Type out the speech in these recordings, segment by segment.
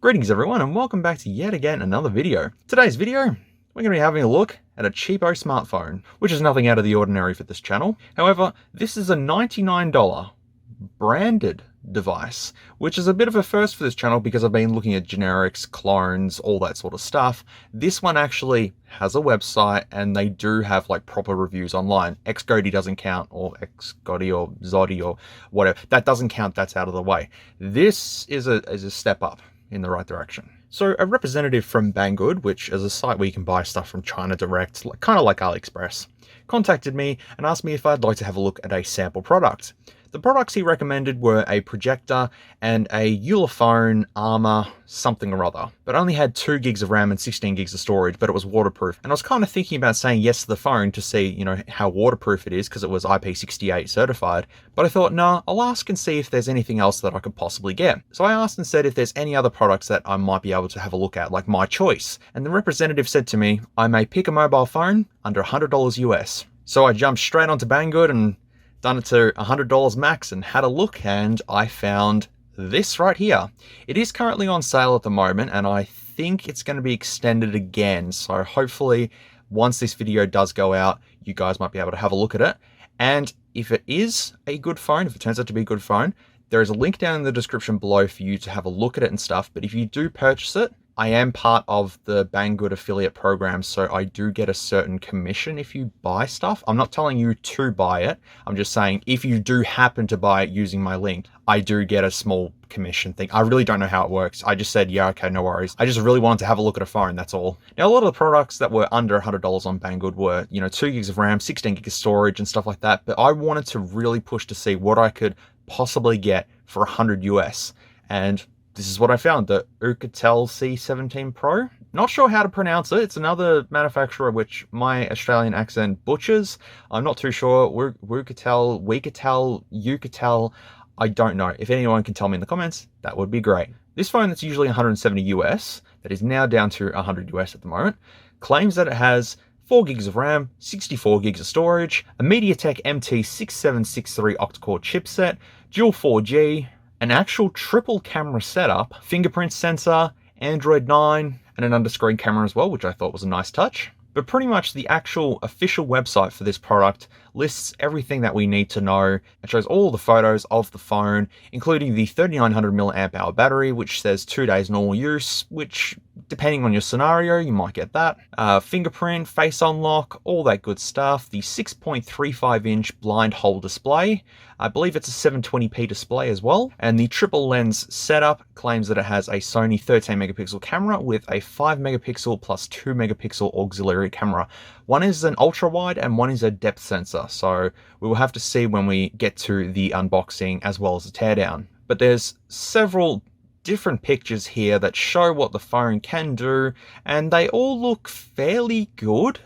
Greetings everyone and welcome back to yet again another video. Today's video, we're going to be having a look at a cheapo smartphone, which is nothing out of the ordinary for this channel. However, this is a $99 branded device, which is a bit of a first for this channel because I've been looking at generics, clones, all that sort of stuff. This one actually has a website and they do have like proper reviews online. Xgodi doesn't count, or Xgodi or Zodi or whatever. That doesn't count, that's out of the way. This is a step up in the right direction. So a representative from Banggood, which is a site where you can buy stuff from China direct, kind of like AliExpress, contacted me and asked me if I'd like to have a look at a sample product. The products he recommended were a projector and a Ulefone Armor something or other, but only had 2 gigs of RAM and 16 gigs of storage, but it was waterproof. And I was kind of thinking about saying yes to the phone to see, you know, how waterproof it is because it was IP68 certified. But I thought, nah, I'll ask and see if there's anything else that I could possibly get. So I asked and said if there's any other products that I might be able to have a look at, like my choice. And the representative said to me, I may pick a mobile phone under $100 US. So I jumped straight onto Banggood and done it to $100 max and had a look, and I found this right here. It is currently on sale at the moment and I think it's going to be extended again. So hopefully once this video does go out, you guys might be able to have a look at it. And if it is a good phone, if it turns out to be a good phone, there is a link down in the description below for you to have a look at it and stuff. But if you do purchase it, I am part of the Banggood affiliate program, so I do get a certain commission if you buy stuff. I'm not telling you to buy it. I'm just saying if you do happen to buy it using my link, I do get a small commission thing. I really don't know how it works. I just said, yeah, okay, no worries. I just really wanted to have a look at a phone, that's all. Now, a lot of the products that were under $100 on Banggood were, you know, 2 gigs of RAM, 16 gigs of storage and stuff like that. But I wanted to really push to see what I could possibly get for 100 US. And this is what I found, the OUKITEL C17 PRO. Not sure how to pronounce it. It's another manufacturer which my Australian accent butchers. I'm not too sure. UKITEL. I don't know. If anyone can tell me in the comments, that would be great. This phone that's usually 170 US, that is now down to 100 US at the moment, claims that it has 4 gigs of RAM, 64 gigs of storage, a MediaTek MT6763 octa-core chipset, dual 4G, an actual triple camera setup, fingerprint sensor, Android 9, and an under-screen camera as well, which I thought was a nice touch. But pretty much the actual official website for this product lists everything that we need to know. It shows all the photos of the phone, including the 3900 mAh battery, which says 2 days normal use, which depending on your scenario, you might get that. Fingerprint, face unlock, all that good stuff. The 6.35-inch blind hole display. I believe it's a 720p display as well. And the triple lens setup claims that it has a Sony 13 megapixel camera with a 5 megapixel plus 2 megapixel auxiliary camera. One is an ultra wide and one is a depth sensor. So we will have to see when we get to the unboxing as well as the teardown. But there's several different pictures here that show what the phone can do, and they all look fairly good.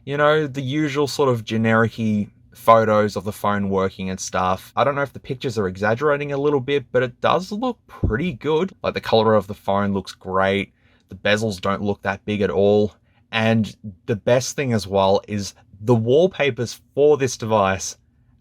You know, the usual sort of generic-y photos of the phone working and stuff. I don't know if the pictures are exaggerating a little bit, but it does look pretty good. Like the color of the phone looks great. The bezels don't look that big at all. And the best thing as well is the wallpapers for this device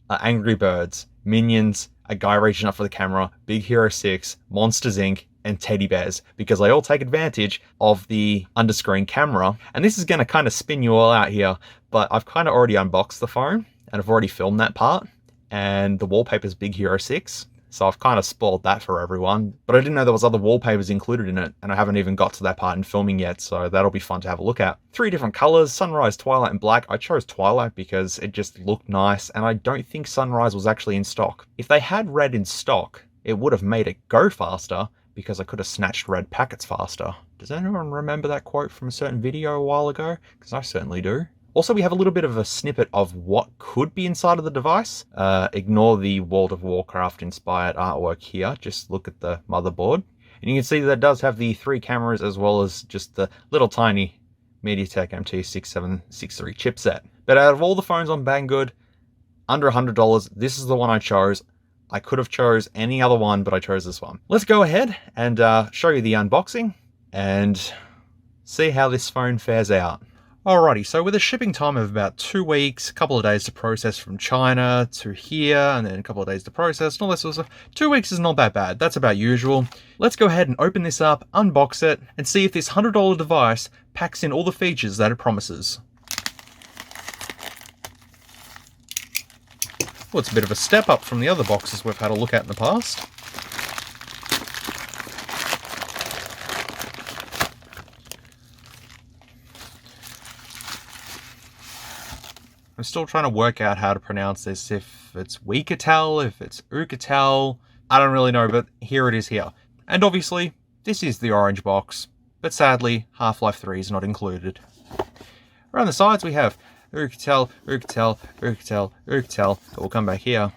are Angry Birds, Minions, a guy reaching up for the camera, Big Hero 6, Monsters Inc., and teddy bears, because they all take advantage of the under-screen camera. And this is going to kind of spin you all out here, but I've kind of already unboxed the phone, and I've already filmed that part, and the wallpaper's Big Hero 6. So I've kind of spoiled that for everyone, but I didn't know there was other wallpapers included in it, and I haven't even got to that part in filming yet, so that'll be fun to have a look at. 3 different colors, sunrise, twilight, and black. I chose twilight because it just looked nice, and I don't think sunrise was actually in stock. If they had red in stock, it would have made it go faster, because I could have snatched red packets faster. Does anyone remember that quote from a certain video a while ago? Because I certainly do. Also, we have a little bit of a snippet of what could be inside of the device. Ignore the World of Warcraft inspired artwork here. Just look at the motherboard. And you can see that it does have the 3 cameras as well as just the little tiny MediaTek MT6763 chipset. But out of all the phones on Banggood, under $100, this is the one I chose. I could have chose any other one, but I chose this one. Let's go ahead and show you the unboxing and see how this phone fares out. Alrighty, so with a shipping time of about 2 weeks, a couple of days to process from China to here, and then a couple of days to process, and all that sort of stuff, 2 weeks is not that bad. That's about usual. Let's go ahead and open this up, unbox it, and see if this $100 device packs in all the features that it promises. Well, it's a bit of a step up from the other boxes we've had a look at in the past. I'm still trying to work out how to pronounce this, if it's OUKITEL, if it's OUKITEL, I don't really know, but here it is here. And obviously, this is the orange box, but sadly, Half-Life 3 is not included. Around the sides we have OUKITEL, OUKITEL, OUKITEL, OUKITEL, but we'll come back here.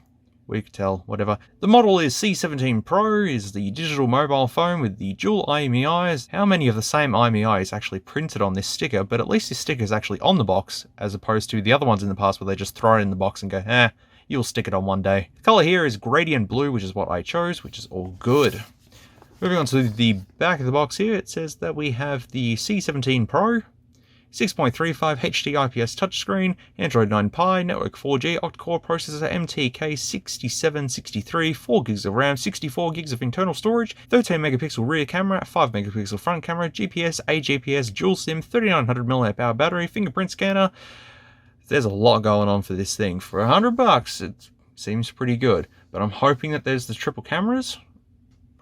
OUKITEL, whatever. The model is C17 Pro, is the digital mobile phone with the dual IMEIs. How many of the same IMEI is actually printed on this sticker, but at least this sticker is actually on the box, as opposed to the other ones in the past where they just throw it in the box and go, you'll stick it on one day. The color here is gradient blue, which is what I chose, which is all good. Moving on to the back of the box here, it says that we have the C17 Pro, 6.35 HD IPS touchscreen, Android 9 Pie, network 4G, octa-core processor, MTK6763, 4 gigs of RAM, 64 gigs of internal storage, 13 megapixel rear camera, 5 megapixel front camera, GPS, AGPS, dual SIM, 3900 mAh battery, fingerprint scanner. There's a lot going on for this thing. For $100, it seems pretty good, but I'm hoping that there's the triple cameras.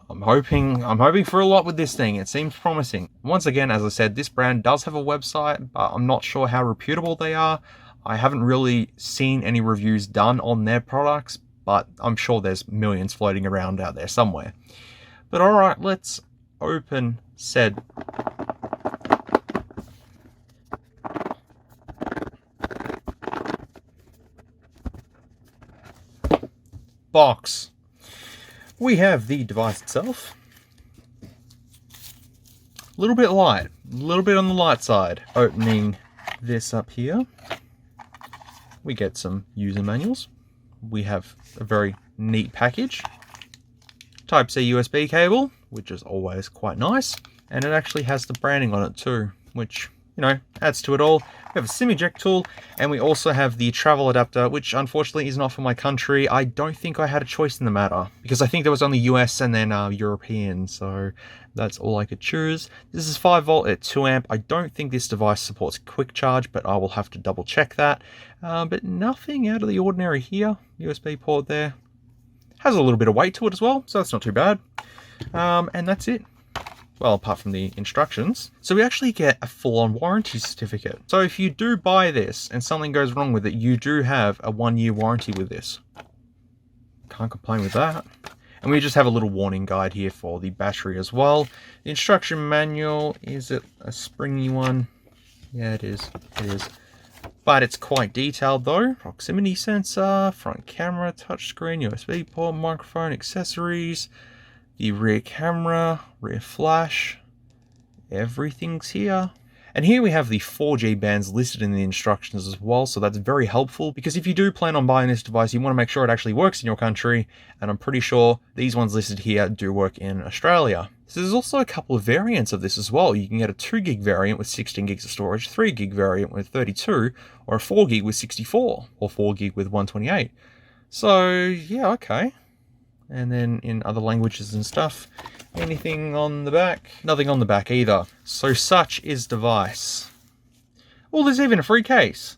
I'm hoping for a lot with this thing. It seems promising. Once again, as I said, this brand does have a website, but I'm not sure how reputable they are. I haven't really seen any reviews done on their products, but I'm sure there's millions floating around out there somewhere. But alright, let's open said box. We have the device itself. A little bit light, a little bit on the light side. Opening this up here, we get some user manuals. We have a very neat package. Type-C USB cable, which is always quite nice. And it actually has the branding on it too, which, you know, adds to it all. We have a SIM eject tool, and we also have the travel adapter, which unfortunately is not for my country. I don't think I had a choice in the matter, because I think there was only US and then European, so that's all I could choose. This is 5 volt at 2 amp. I don't think this device supports quick charge, but I will have to double check that. But nothing out of the ordinary here. USB port there. Has a little bit of weight to it as well, so that's not too bad. And that's it. Well, apart from the instructions. So we actually get a full-on warranty certificate. So if you do buy this and something goes wrong with it, you do have a 1-year warranty with this. Can't complain with that. And we just have a little warning guide here for the battery as well. The instruction manual, is it a springy one? Yeah, it is. It is. But it's quite detailed though. Proximity sensor, front camera, touchscreen, USB port, microphone, accessories, the rear camera, rear flash, everything's here. And here we have the 4G bands listed in the instructions as well, so that's very helpful, because if you do plan on buying this device, you want to make sure it actually works in your country, and I'm pretty sure these ones listed here do work in Australia. So there's also a couple of variants of this as well. You can get a 2 gig variant with 16 gigs of storage, 3 gig variant with 32, or a 4 gig with 64, or 4 gig with 128. So yeah, okay. And then in other languages and stuff, anything on the back? Nothing on the back either. So such is device. Oh, there's even a free case.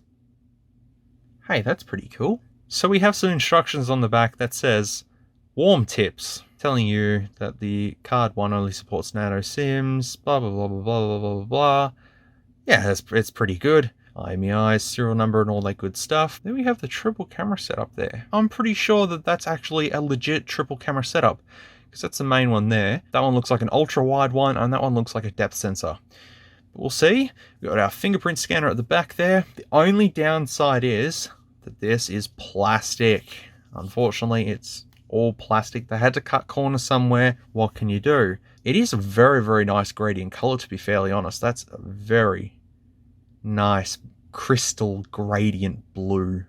Hey, that's pretty cool. So we have some instructions on the back that says warm tips, telling you that the card one only supports nano SIMs, blah blah blah blah blah blah blah blah. Yeah, it's pretty good. IMEI, serial number, and all that good stuff. Then we have the triple camera setup there. I'm pretty sure that that's actually a legit triple camera setup, because that's the main one there. That one looks like an ultra wide one, and that one looks like a depth sensor. But we'll see. We've got our fingerprint scanner at the back there. The only downside is that this is plastic. Unfortunately, it's all plastic. They had to cut corners somewhere. What can you do? It is a very, very nice gradient color, to be fairly honest. That's a very nice crystal gradient blue.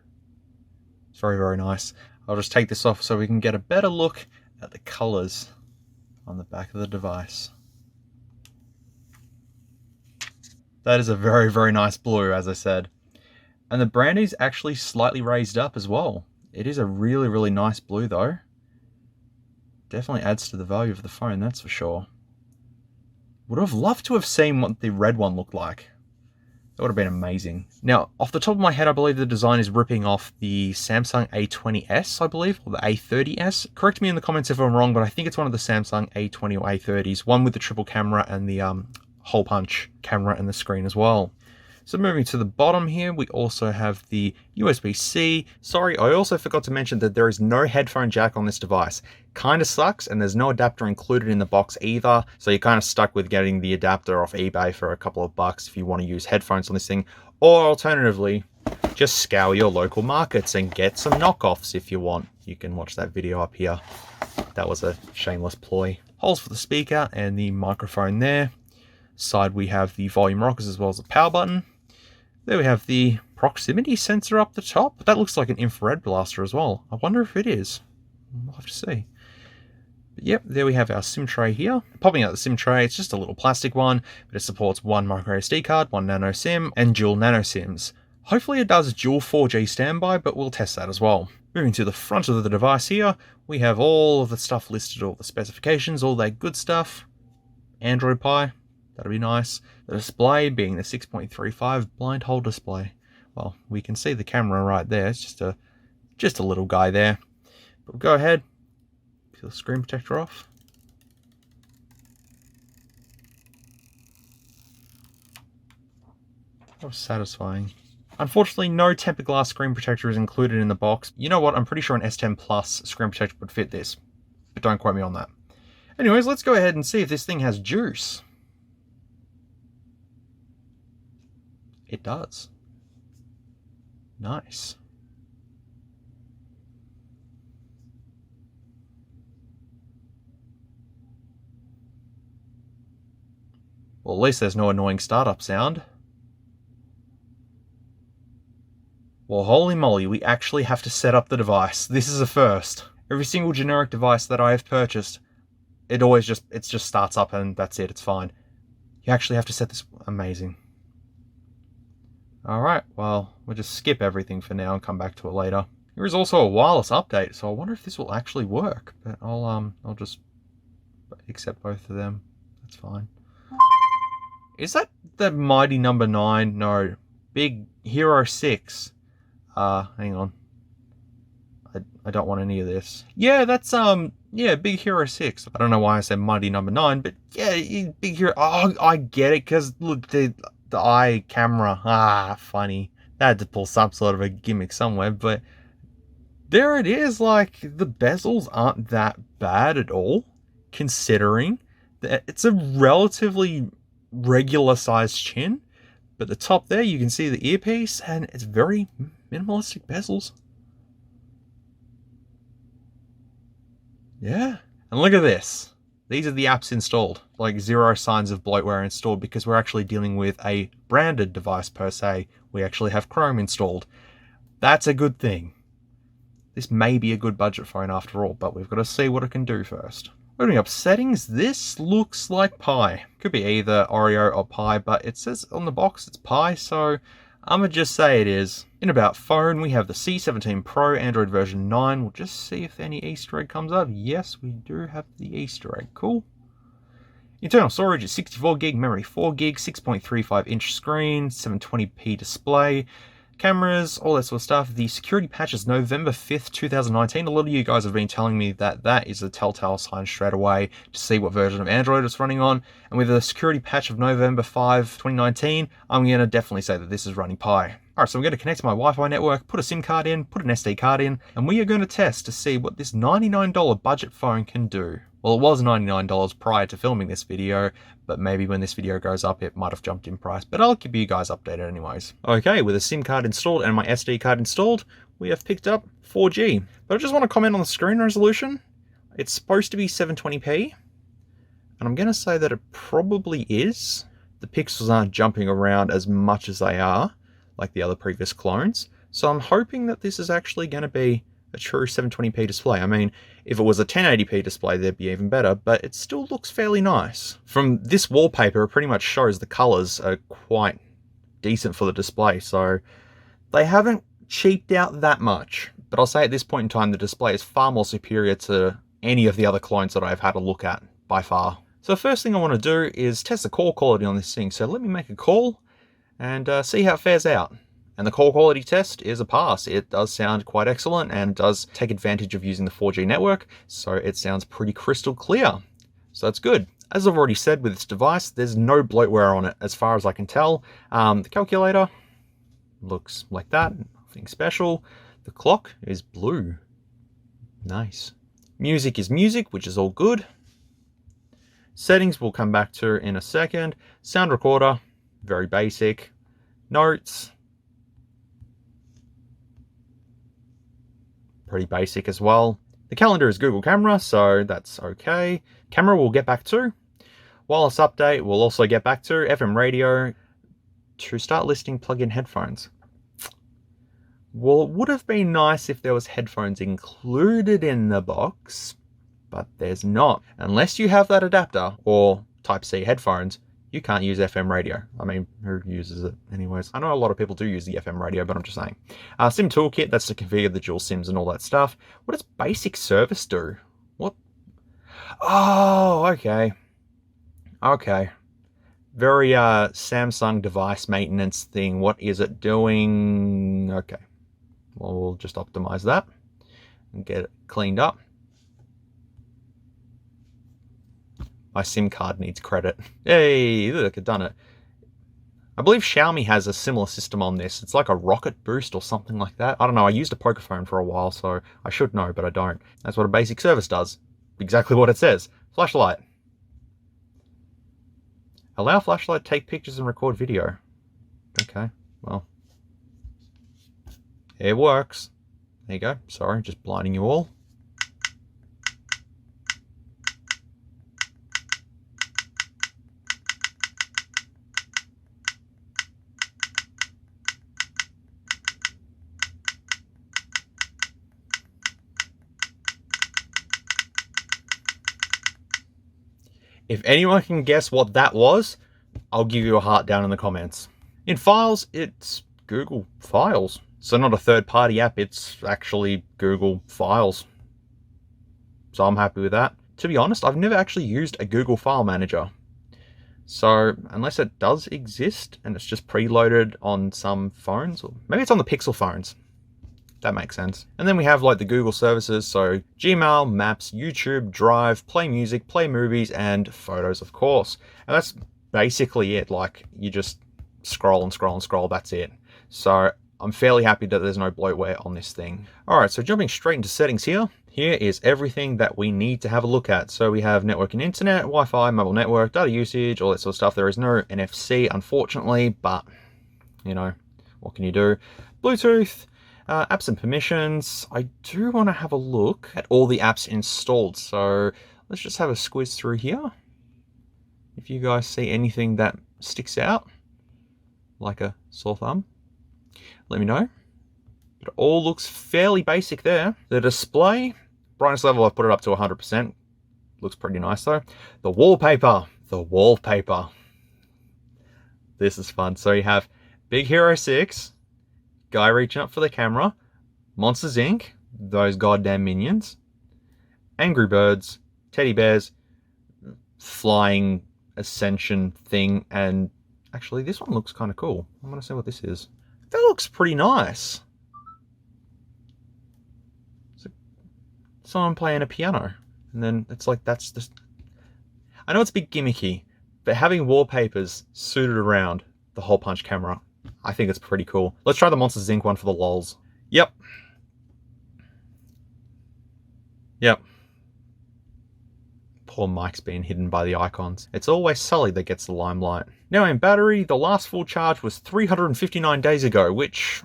It's very, very nice. I'll just take this off so we can get a better look at the colors on the back of the device. That is a very, very nice blue, as I said. And the brand is actually slightly raised up as well. It is a really, really nice blue though. Definitely adds to the value of the phone, that's for sure. Would have loved to have seen what the red one looked like. That would have been amazing. Now, off the top of my head, I believe the design is ripping off the Samsung A20s, I believe, or the A30s. Correct me in the comments if I'm wrong, but I think it's one of the Samsung A20 or A30s, one with the triple camera and the hole punch camera and the screen as well. So moving to the bottom here, we also have the USB-C. Sorry, I also forgot to mention that there is no headphone jack on this device. Kind of sucks, and there's no adapter included in the box either, so you're kind of stuck with getting the adapter off eBay for a couple of bucks if you want to use headphones on this thing, or alternatively, just scour your local markets and get some knockoffs if you want. You can watch that video up here. That was a shameless ploy. Holes for the speaker and the microphone there. Side we have the volume rockers as well as the power button. There we have the proximity sensor up the top. That looks like an infrared blaster as well. I wonder if it is. We'll have to see. But yep, there we have our SIM tray here. Popping out the SIM tray, it's just a little plastic one, but it supports one micro SD card, one nano SIM, and dual nano SIMs. Hopefully it does dual 4G standby, but we'll test that as well. Moving to the front of the device here, we have all of the stuff listed, all the specifications, all that good stuff. Android Pie. That'll be nice. The display being the 6.35 blind hole display. Well, we can see the camera right there. It's just a little guy there. But we'll go ahead, peel the screen protector off. That was satisfying. Unfortunately, no tempered glass screen protector is included in the box. You know what? I'm pretty sure an S10 Plus screen protector would fit this, but don't quote me on that. Anyways, let's go ahead and see if this thing has juice. It does. Nice. Well, at least there's no annoying startup sound. Well, holy moly, we actually have to set up the device. This is a first. Every single generic device that I have purchased, it just starts up and that's it, it's fine. You actually have to set this. Amazing. Alright, well, we'll just skip everything for now and come back to it later. There is also a wireless update, so I wonder if this will actually work. But I'll just accept both of them. That's fine. Is that the mighty number 9? No. Big Hero 6. Hang on. I don't want any of this. Yeah, that's yeah, Big Hero 6. I don't know why I said mighty number 9, but yeah, Big Hero. Oh, I get it, because look, the eye camera, funny. They had to pull some sort of a gimmick somewhere, but there it is. Like, the bezels aren't that bad at all, considering that it's a relatively regular sized chin, but the top there you can see the earpiece, and it's very minimalistic bezels. Yeah, and look at this. These are the apps installed, like zero signs of bloatware installed, because we're actually dealing with a branded device per se. We actually have Chrome installed. That's a good thing. This may be a good budget phone after all, but we've got to see what it can do first. Opening up settings, this looks like Pi. Could be either Oreo or Pi, but it says on the box it's Pi, so I'm going to just say it is. In about phone, we have the C17 Pro, Android version 9. We'll just see if any Easter egg comes up. Yes, we do have the Easter egg. Cool. Internal storage is 64 gig, memory 4 gig, 6.35 inch screen, 720p display. Cameras, all that sort of stuff. The security patch is November 5th, 2019. A lot of you guys have been telling me that that is a telltale sign straight away to see what version of Android it's running on. And with a security patch of November 5, 2019, I'm going to definitely say that this is running Pi. Alright, so I'm going to connect to my Wi-Fi network, put a SIM card in, put an SD card in, and we are going to test to see what this $99 budget phone can do. Well, it was $99 prior to filming this video, but maybe when this video goes up, it might have jumped in price, but I'll keep you guys updated anyways. Okay, with a SIM card installed and my SD card installed, we have picked up 4G. But I just want to comment on the screen resolution. It's supposed to be 720p, and I'm going to say that it probably is. The pixels aren't jumping around as much as they are, like the other previous clones. So I'm hoping that this is actually going to be a true 720p display. I mean, if it was a 1080p display, that'd be even better, but it still looks fairly nice. From this wallpaper, it pretty much shows the colors are quite decent for the display, so they haven't cheaped out that much. But I'll say at this point in time, the display is far more superior to any of the other clones that I've had a look at, by far. So the first thing I want to do is test the call quality on this thing. So let me make a call and see how it fares out. And the call quality test is a pass. It does sound quite excellent and does take advantage of using the 4G network, so it sounds pretty crystal clear. So that's good. As I've already said with this device, there's no bloatware on it as far as I can tell. The calculator looks like that, nothing special. The clock is blue. Nice. Music is music, which is all good. Settings we'll come back to in a second. Sound recorder, very basic. Notes, pretty basic as well. The calendar is Google Camera, so that's okay. Camera we'll get back to. Wireless update we'll also get back to. FM radio. To start listing plug-in headphones. Well, it would have been nice if there was headphones included in the box, but there's not. Unless you have that adapter or Type-C headphones, you can't use FM radio. I mean, who uses it anyways? I know a lot of people do use the FM radio, but I'm just saying. SIM toolkit, that's to configure the dual SIMs and all that stuff. What does basic service do? What? Oh, okay. Okay. Very Samsung device maintenance thing. What is it doing? Okay. Well, we'll just optimize that and get it cleaned up. My SIM card needs credit. Hey, look, I've done it. I believe Xiaomi has a similar system on this. It's like a rocket boost or something like that. I don't know. I used a poker phone for a while, so I should know, but I don't. That's what a basic service does. Exactly what it says. Flashlight. Allow flashlight to take pictures and record video. Okay, well. It works. There you go. Sorry, just blinding you all. If anyone can guess what that was, I'll give you a heart down in the comments. In files, it's Google Files. So not a third-party app, it's actually Google Files. So I'm happy with that. To be honest, I've never actually used a Google File Manager. So unless it does exist and it's just preloaded on some phones, or maybe it's on the Pixel phones. That makes sense. And then we have like the Google services, so Gmail, Maps, YouTube, Drive, Play Music, Play Movies, and Photos, of course. And that's basically it. Like, you just scroll and scroll and scroll, that's it. So I'm fairly happy that there's no bloatware on this thing. All right, so jumping straight into settings here. Here is everything that we need to have a look at. So we have network and internet, Wi-Fi, mobile network, data usage, all that sort of stuff. There is no NFC, unfortunately, but, you know, what can you do? Bluetooth. Apps and permissions. I do want to have a look at all the apps installed. So let's just have a squiz through here. If you guys see anything that sticks out, like a sore thumb, let me know. But it all looks fairly basic there. The display, brightness level, I've put it up to 100%. Looks pretty nice though. The wallpaper. This is fun. So you have Big Hero 6. Guy reaching up for the camera, Monsters Inc., those goddamn minions, Angry Birds, teddy bears, flying ascension thing, and actually this one looks kind of cool. I'm gonna see what this is. That looks pretty nice. So, someone playing a piano, and then it's like that's just. I know it's a bit gimmicky, but having wallpapers suited around the hole punch camera, I think it's pretty cool. Let's try the Monsters Inc. one for the lols. Yep. Poor Mike's being hidden by the icons. It's always Sully that gets the limelight. Now in battery, the last full charge was 359 days ago, which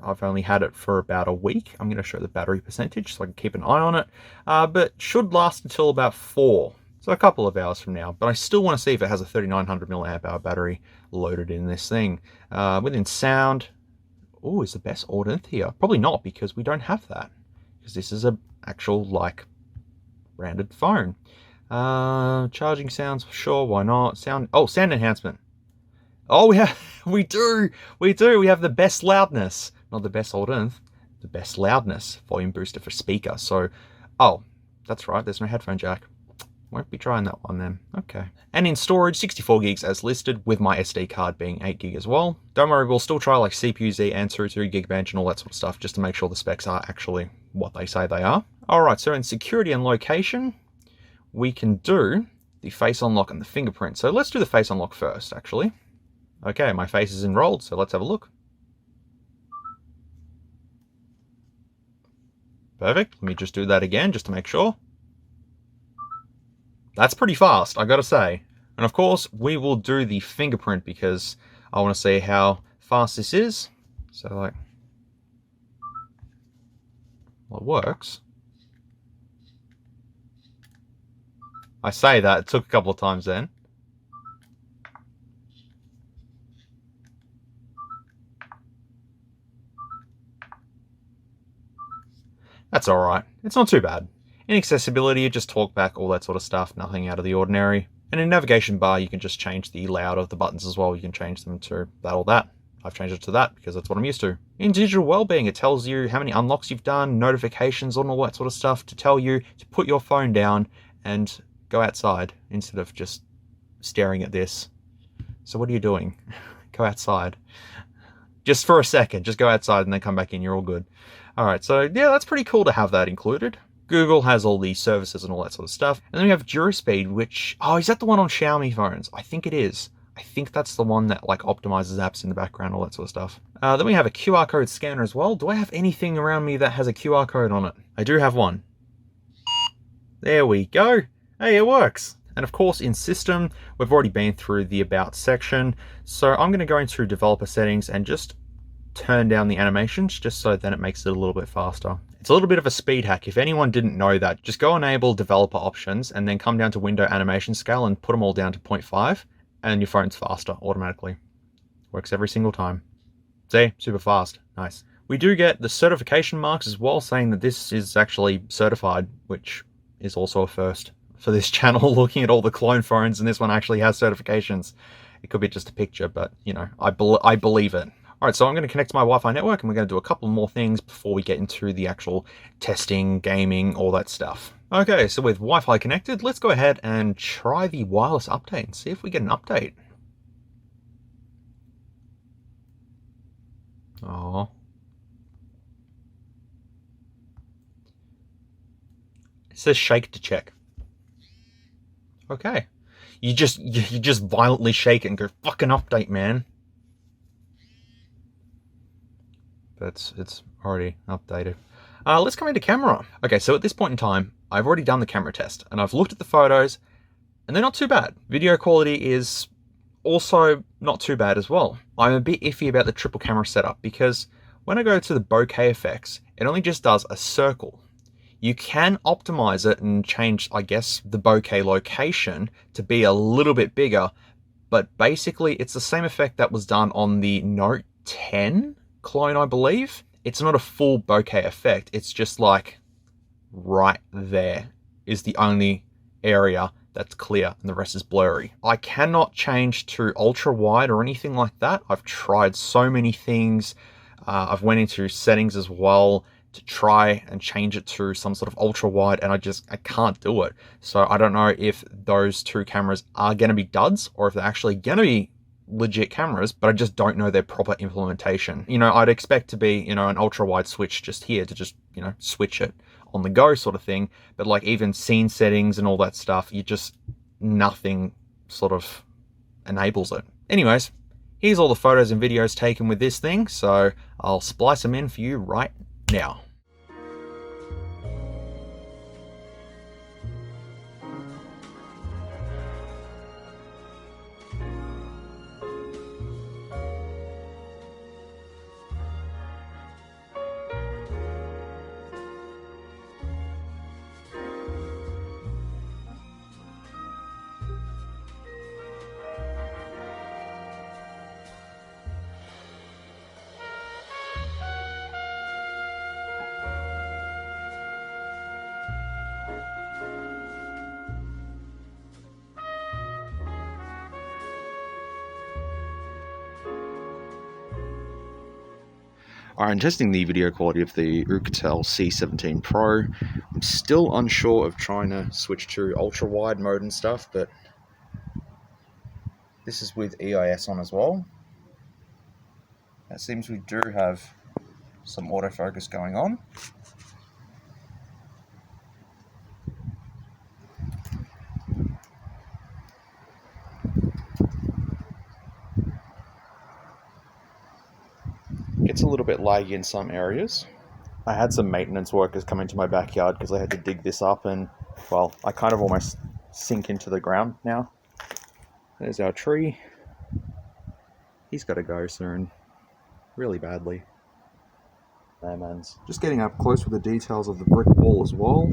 I've only had it for about a week. I'm going to show the battery percentage so I can keep an eye on it. But should last until about 4. So a couple of hours from now, but I still want to see if it has a 3900 milliamp hour battery loaded in this thing. Within sound, oh, is the best Audenthia? Probably not, because we don't have that. because this is a actual like branded phone. Charging sounds, sure, why not? Sound enhancement. Oh, we do. We have the best loudness, not the best alternative, the best loudness volume booster for speaker. So, oh, that's right. There's no headphone jack. Won't be trying that one then. Okay. And in storage, 64 gigs as listed, with my SD card being 8 gig as well. Don't worry, we'll still try like CPU-Z and through Geekbench and all that sort of stuff, just to make sure the specs are actually what they say they are. All right, so in security and location, we can do the face unlock and the fingerprint. So let's do the face unlock first, actually. Okay, my face is enrolled, so let's have a look. Perfect. Let me just do that again, just to make sure. That's pretty fast, I gotta say. And of course, we will do the fingerprint because I want to see how fast this is. So like, well, it works. I say that, it took a couple of times then. That's alright, it's not too bad. In accessibility, you just talk back, all that sort of stuff, nothing out of the ordinary. And in navigation bar, you can just change the layout of the buttons as well. You can change them to that or that. I've changed it to that because that's what I'm used to. In digital wellbeing, it tells you how many unlocks you've done, notifications and all that sort of stuff to tell you to put your phone down and go outside instead of just staring at this. So what are you doing? Go outside. Just for a second, just go outside and then come back in, you're all good. All right, so yeah, that's pretty cool to have that included. Google has all these services and all that sort of stuff. And then we have DuraSpeed, which, oh, is that the one on Xiaomi phones? I think it is. I think that's the one that like optimizes apps in the background, all that sort of stuff. Then we have a QR code scanner as well. Do I have anything around me that has a QR code on it? I do have one. There we go. Hey, it works. And of course, in system, we've already been through the about section. So I'm going to go into developer settings and just turn down the animations just so then it makes it a little bit faster. It's a little bit of a speed hack. If anyone didn't know that, just go enable developer options and then come down to window animation scale and put them all down to 0.5 and your phone's faster automatically. Works every single time. See, super fast. Nice. We do get the certification marks as well, saying that this is actually certified, which is also a first for this channel, looking at all the clone phones, and this one actually has certifications. It could be just a picture, but you know, I believe it. All right, so I'm going to connect to my Wi-Fi network and we're going to do a couple more things before we get into the actual testing, gaming, all that stuff. Okay, so with Wi-Fi connected, let's go ahead and try the wireless update and see if we get an update. Oh. It says shake to check. Okay. You just violently shake it and go, fucking update, man. It's already updated. Let's come into camera. Okay, so at this point in time, I've already done the camera test and I've looked at the photos and they're not too bad. Video quality is also not too bad as well. I'm a bit iffy about the triple camera setup because when I go to the bokeh effects, it only just does a circle. You can optimize it and change, I guess, the bokeh location to be a little bit bigger, but basically it's the same effect that was done on the Note 10 clone, I believe. It's not a full bokeh effect. It's just like right there is the only area that's clear and the rest is blurry. I cannot change to ultra wide or anything like that. I've tried so many things. I've went into settings as well to try and change it to some sort of ultra wide and I can't do it. So I don't know if those two cameras are going to be duds or if they're actually going to be legit cameras, but I just don't know their proper implementation. You know, I'd expect to be, you know, an ultra wide switch just here to just, you know, switch it on the go sort of thing. But like even scene settings and all that stuff, nothing sort of enables it. Anyways, here's all the photos and videos taken with this thing. So I'll splice them in for you right now. I'm testing the video quality of the OUKITEL C17 Pro. I'm still unsure of trying to switch to ultra wide mode and stuff, but this is with EIS on as well. It seems we do have some autofocus going on. Gets a little bit laggy in some areas. I had some maintenance workers come into my backyard because I had to dig this up, and well, I kind of almost sink into the ground now. There's our tree. He's got to go soon. Really badly. There, man's. Just getting up close with the details of the brick wall as well,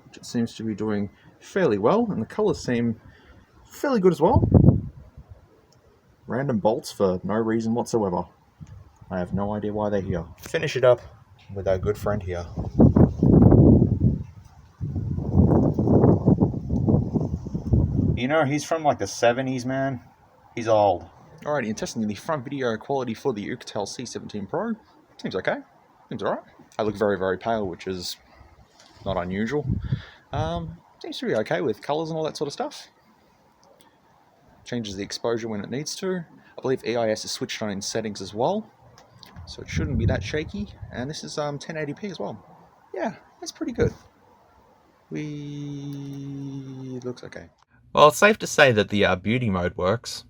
which it seems to be doing fairly well, and the colours seem fairly good as well. Random bolts for no reason whatsoever. I have no idea why they're here. Finish it up with our good friend here. You know, he's from like the 70s, man. He's old. Alrighty, and testing the front video quality for the OUKITEL C17 Pro. Seems okay. Seems alright. I look very, very pale, which is not unusual. Seems to be okay with colours and all that sort of stuff. Changes the exposure when it needs to. I believe EIS is switched on in settings as well, so it shouldn't be that shaky. And this is 1080p as well. Yeah, that's pretty good. Looks okay. Well, it's safe to say that the beauty mode works.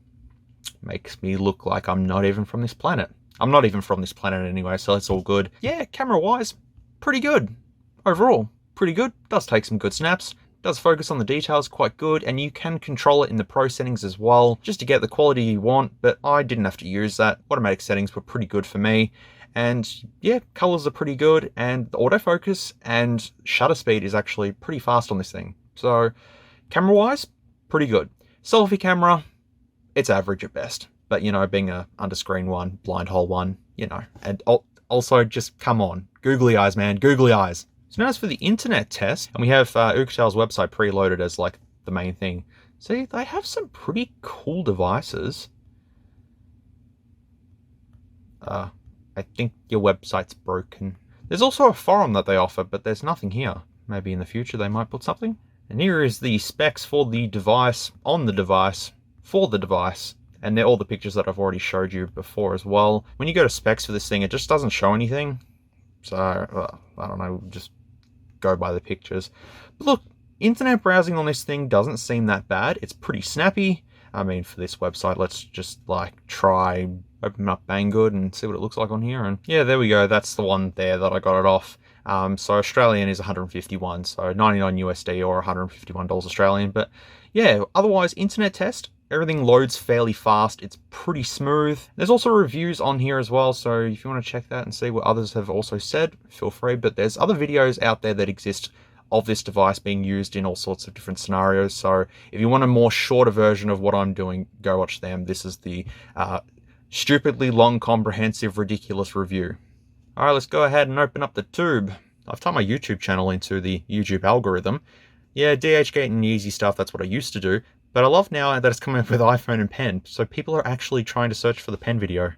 Makes me look like I'm not even from this planet. I'm not even from this planet anyway, so it's all good. Yeah, camera-wise, pretty good. Overall, pretty good. Does take some good snaps. Does focus on the details quite good, and you can control it in the pro settings as well, just to get the quality you want, but I didn't have to use that. Automatic settings were pretty good for me, and yeah, colors are pretty good, and the autofocus and shutter speed is actually pretty fast on this thing. So, camera-wise, pretty good. Selfie camera, it's average at best, but you know, being a under-screen one, blind hole one, you know, and also just come on, googly eyes, man, googly eyes. So now as for the internet test, and we have OUKITEL's website preloaded as like the main thing. See, they have some pretty cool devices. I think your website's broken. There's also a forum that they offer, but there's nothing here. Maybe in the future they might put something. And here is the specs for the device, on the device, for the device. And they're all the pictures that I've already showed you before as well. When you go to specs for this thing, it just doesn't show anything. So, I don't know, just go by the pictures. But look, internet browsing on this thing doesn't seem that bad. It's pretty snappy. I mean, for this website, let's just like try open up Banggood and see what it looks like on here. And yeah, there we go. That's the one there that I got it off. So Australian is 151, so 99 USD or $151 Australian. But yeah, otherwise, internet test, everything loads fairly fast. It's pretty smooth. There's also reviews on here as well, so if you want to check that and see what others have also said, feel free. But there's other videos out there that exist of this device being used in all sorts of different scenarios. So if you want a more shorter version of what I'm doing, go watch them. This is the stupidly long, comprehensive, ridiculous review. All right, let's go ahead and open up the tube. I've turned my YouTube channel into the YouTube algorithm. Yeah, DHgate and Yeezy stuff, that's what I used to do. But I love now that it's coming up with iPhone and pen. So people are actually trying to search for the pen video.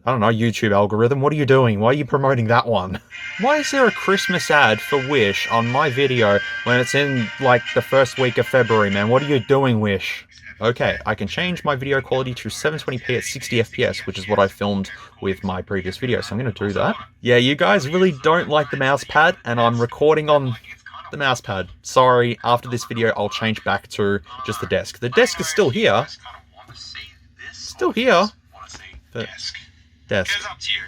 I don't know, YouTube algorithm, what are you doing? Why are you promoting that one? Why is there a Christmas ad for Wish on my video when it's in like the first week of February, man? What are you doing, Wish? Okay, I can change my video quality to 720p at 60 FPS, which is what I filmed with my previous video, so I'm going to do that. Yeah, you guys really don't like the mouse pad, and I'm recording on the mouse pad. Sorry, after this video, I'll change back to just the desk. The desk is still here. Still here. But desk. Goes up to you.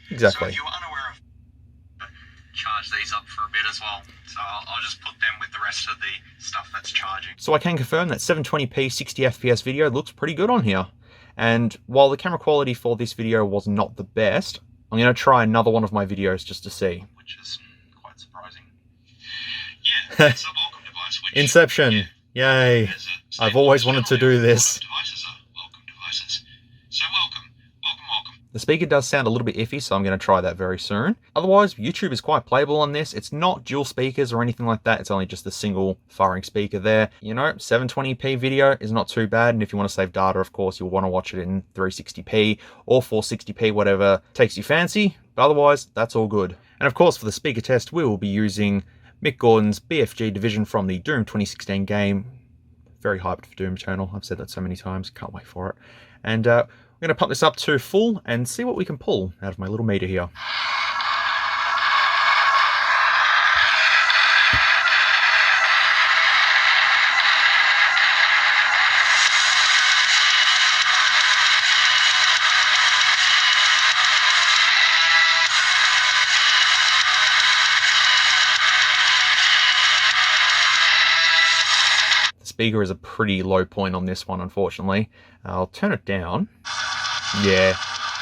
Exactly. So if you're unaware of, charge these up for a bit as well. So I'll just put them with the rest of the stuff that's charging. So I can confirm that 720p 60 FPS video looks pretty good on here. And while the camera quality for this video was not the best, I'm going to try another one of my videos just to see. Which is quite surprising. Yeah, it's a welcome device. Which, Inception. yeah, Yay. I've always wanted to do this. Devices are welcome devices. So welcome. The speaker does sound a little bit iffy, so I'm going to try that very soon. Otherwise, YouTube is quite playable on this. It's not dual speakers or anything like that. It's only just a single firing speaker there. You know, 720p video is not too bad. And if you want to save data, of course, you'll want to watch it in 360p or 460p, whatever takes you fancy. But otherwise, that's all good. And of course, for the speaker test, we will be using Mick Gordon's BFG Division from the Doom 2016 game. Very hyped for Doom Eternal. I've said that so many times. Can't wait for it. And we're going to pump this up to full and see what we can pull out of my little meter here. The speaker is a pretty low point on this one, unfortunately. I'll turn it down. Yeah,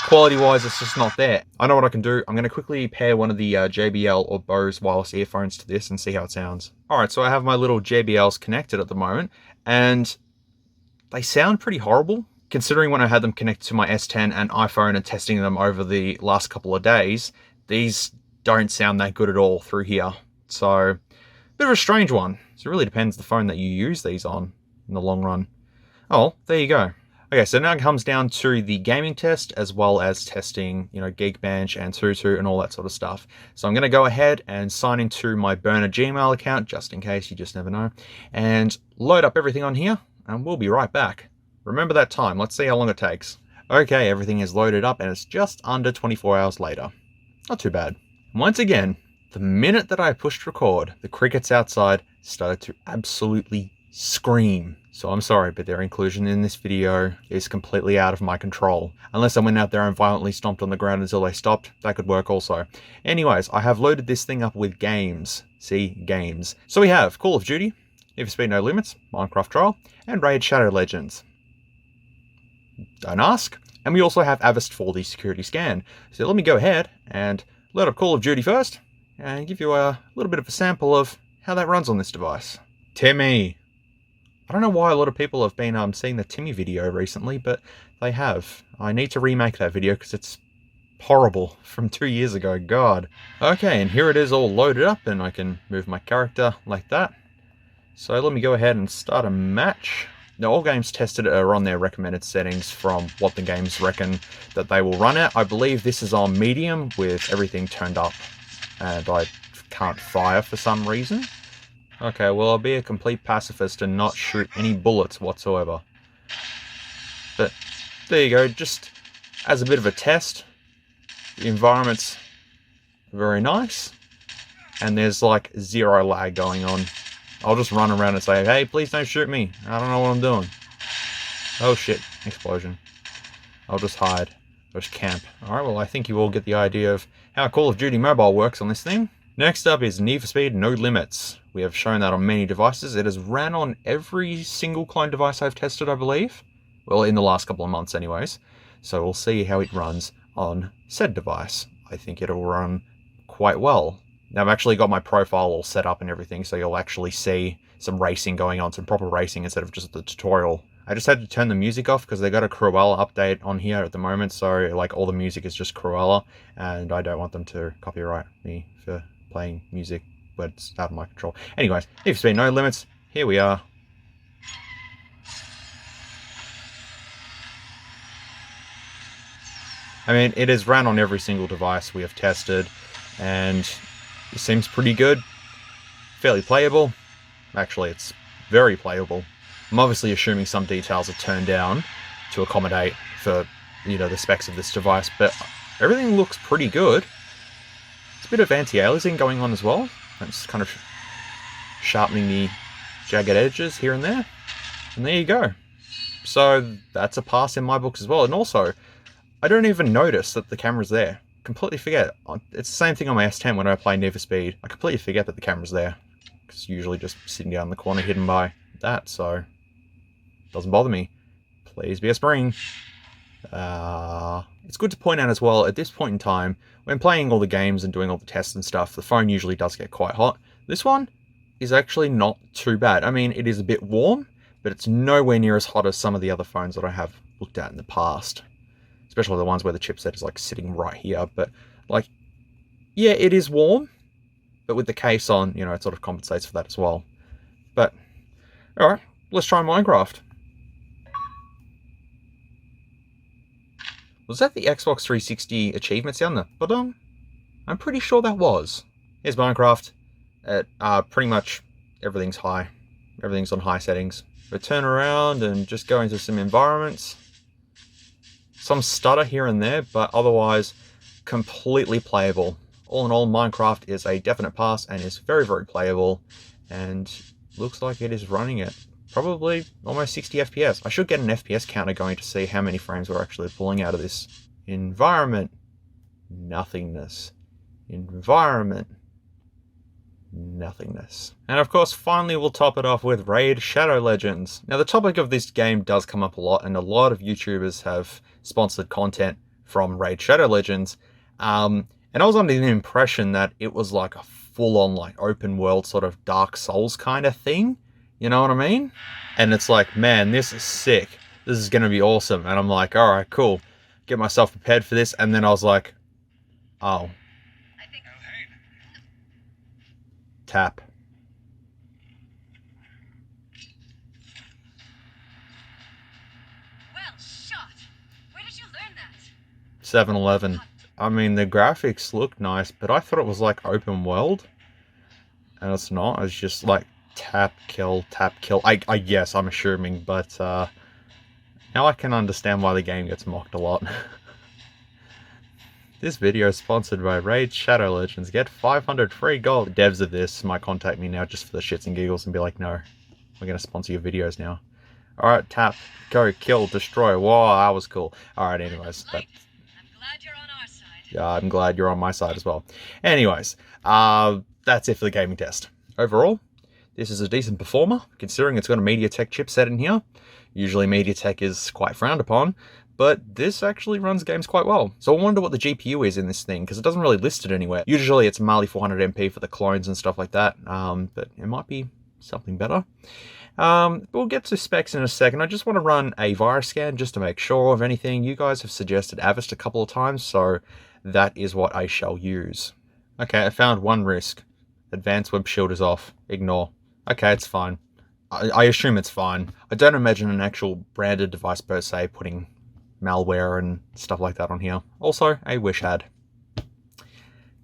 quality-wise, it's just not there. I know what I can do. I'm going to quickly pair one of the JBL or Bose wireless earphones to this and see how it sounds. All right, so I have my little JBLs connected at the moment, and they sound pretty horrible. Considering when I had them connected to my S10 and iPhone and testing them over the last couple of days, these don't sound that good at all through here. So, bit of a strange one. So it really depends the phone that you use these on in the long run. Oh, there you go. Okay, so now it comes down to the gaming test as well as testing, you know, Geekbench and Tutu and all that sort of stuff. So I'm going to go ahead and sign into my burner Gmail account, just in case, you just never know, and load up everything on here, and we'll be right back. Remember that time. Let's see how long it takes. Okay, everything is loaded up and it's just under 24 hours later. Not too bad. Once again, the minute that I pushed record, the crickets outside started to absolutely scream. So I'm sorry, but their inclusion in this video is completely out of my control. Unless I went out there and violently stomped on the ground until they stopped, that could work also. Anyways, I have loaded this thing up with games. See, games. So we have Call of Duty, Need for Speed No Limits, Minecraft Trial, and Raid Shadow Legends. Don't ask. And we also have Avast for the security scan. So let me go ahead and load up Call of Duty first, and give you a little bit of a sample of how that runs on this device. Timmy. I don't know why a lot of people have been seeing the Timmy video recently, but they have. I need to remake that video because it's horrible from 2 years ago. God. Okay, and here it is all loaded up, and I can move my character like that. So let me go ahead and start a match. Now, all games tested are on their recommended settings from what the games reckon that they will run at. I believe this is on medium with everything turned up, and I can't fire for some reason. Okay, well, I'll be a complete pacifist and not shoot any bullets whatsoever. But there you go, just as a bit of a test. The environment's very nice, and there's like zero lag going on. I'll just run around and say, hey, please don't shoot me. I don't know what I'm doing. Oh shit, explosion. I'll just hide. I'll just camp. Alright, well, I think you all get the idea of how Call of Duty Mobile works on this thing. Next up is Need for Speed No Limits. We have shown that on many devices. It has ran on every single clone device I've tested, I believe. Well, in the last couple of months anyways. So we'll see how it runs on said device. I think it'll run quite well. Now, I've actually got my profile all set up and everything, so you'll actually see some racing going on, some proper racing instead of just the tutorial. I just had to turn the music off because they got a Cruella update on here at the moment, so like all the music is just Cruella, and I don't want them to copyright me for playing music, but it's out of my control. Anyways, Need for Speed No Limits, here we are. I mean, it is ran on every single device we have tested, and it seems pretty good. Fairly playable. Actually, it's very playable. I'm obviously assuming some details are turned down to accommodate for, you know, the specs of this device, but everything looks pretty good. There's a bit of anti-aliasing going on as well. That's kind of sharpening the jagged edges here and there. And there you go. So that's a pass in my books as well. And also, I don't even notice that the camera's there. Completely forget. It's the same thing on my S10 when I play Need for Speed. I completely forget that the camera's there. It's usually just sitting down in the corner hidden by that, so it doesn't bother me. Please be a spring. It's good to point out as well, at this point in time, when playing all the games and doing all the tests and stuff, the phone usually does get quite hot. This one is actually not too bad. I mean, it is a bit warm, but it's nowhere near as hot as some of the other phones that I have looked at in the past. especially the ones where the chipset is like sitting right here. But like, yeah, it is warm, but with the case on, you know, it sort of compensates for that as well. But all right, let's try Minecraft. Was that the Xbox 360 achievements down the bottom? I'm pretty sure that was. Here's Minecraft. Pretty much everything's high. Everything's on high settings. But turn around and just go into some environments. Some stutter here and there, but otherwise completely playable. All in all, Minecraft is a definite pass and is very, very playable. And looks like it is running at probably almost 60 FPS. I should get an FPS counter going to see how many frames we're actually pulling out of this. Environment. Nothingness. Environment. Nothingness. And of course, finally we'll top it off with Raid Shadow Legends. Now the topic of this game does come up a lot, and a lot of YouTubers have sponsored content from Raid Shadow Legends. And I was under the impression that it was like a full-on like open world sort of Dark Souls kind of thing. You know what I mean? And it's like, man, this is sick. This is going to be awesome. And I'm like, all right, cool. Get myself prepared for this. And then I was like, oh. Tap. Well shot. Where did you learn that? 7-Eleven. I mean, the graphics look nice, but I thought it was like open world. And it's not. It's just like tap, kill, tap, kill. I guess, I'm assuming, but now I can understand why the game gets mocked a lot. This video is sponsored by Raid Shadow Legends. Get 500 free gold. Devs of this might contact me now just for the shits and giggles and be like, no, we're going to sponsor your videos now. Alright, tap, go, kill, destroy. Whoa, that was cool. Alright, anyways. I'm glad you're on our side. Yeah, I'm glad you're on my side as well. Anyways, that's it for the gaming test. Overall, this is a decent performer, considering it's got a MediaTek chipset in here. Usually MediaTek is quite frowned upon, but this actually runs games quite well. So I wonder what the GPU is in this thing, because it doesn't really list it anywhere. Usually it's Mali 400MP for the clones and stuff like that, but it might be something better. We'll get to specs in a second. I just want to run a virus scan just to make sure of anything. You guys have suggested Avast a couple of times, so that is what I shall use. Okay, I found one risk. Advanced Web Shield is off. Ignore. Okay, it's fine. I assume it's fine. I don't imagine an actual branded device per se putting malware and stuff like that on here. Also, a wish ad.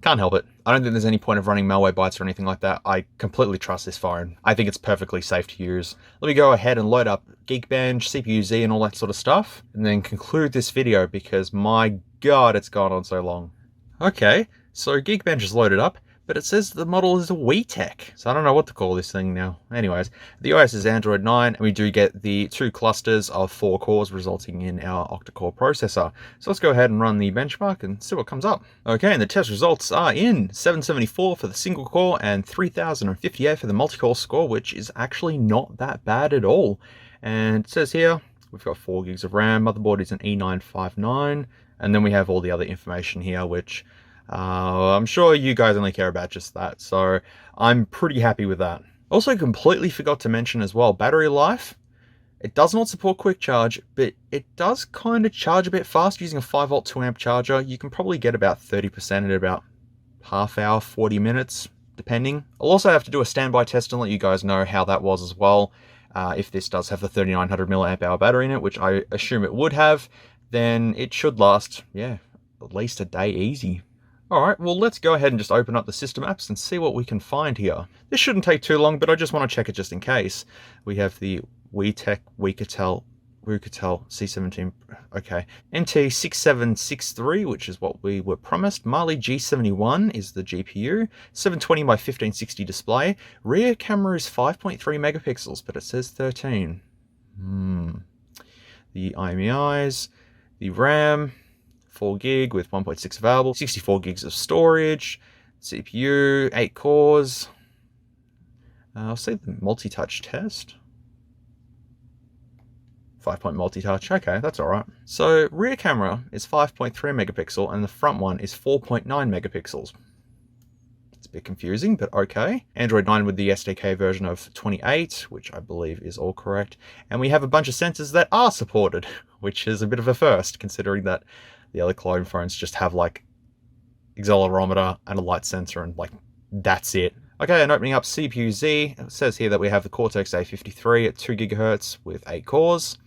Can't help it. I don't think there's any point of running malware bytes or anything like that. I completely trust this phone. I think it's perfectly safe to use. Let me go ahead and load up Geekbench, CPU-Z, and all that sort of stuff, and then conclude this video because my god, it's gone on so long. Okay, so Geekbench is loaded up, but it says the model is a OUKITEL, so I don't know what to call this thing now. Anyways, the OS is Android 9, and we do get the 2 clusters of 4 cores, resulting in our octa-core processor. So let's go ahead and run the benchmark and see what comes up. Okay, and the test results are in 774 for the single core and 3058 for the multi-core score, which is actually not that bad at all. And it says here, we've got 4 gigs of RAM, motherboard is an E959, and then we have all the other information here, which I'm sure you guys only care about just that, so I'm pretty happy with that. Also completely forgot to mention as well, battery life. It does not support quick charge, but it does kind of charge a bit fast using a 5V 2A charger. You can probably get about 30% in about half hour, 40 minutes, depending. I'll also have to do a standby test and let you guys know how that was as well. If this does have the 3900 mAh battery in it, which I assume it would have, then it should last, yeah, at least a day easy. Alright, well let's go ahead and just open up the system apps and see what we can find here. This shouldn't take too long, but I just want to check it just in case. We have the OUKITEL C17, okay. MT6763, which is what we were promised. Mali G71 is the GPU. 720 by 1560 display. Rear camera is 5.3 megapixels, but it says 13. The IMEIs, the RAM, 4 gig with 1.6 available, 64 gigs of storage, CPU, 8 cores. I'll see the multi-touch test. 5-point multi-touch, okay, that's alright. So rear camera is 5.3 megapixel and the front one is 4.9 megapixels. It's a bit confusing, but okay. Android 9 with the SDK version of 28, which I believe is all correct. And we have a bunch of sensors that are supported, which is a bit of a first, considering that the other clone phones just have like accelerometer and a light sensor and like that's it. Okay, and opening up CPU-Z, it says here that we have the Cortex A53 at 2 GHz with 8 cores.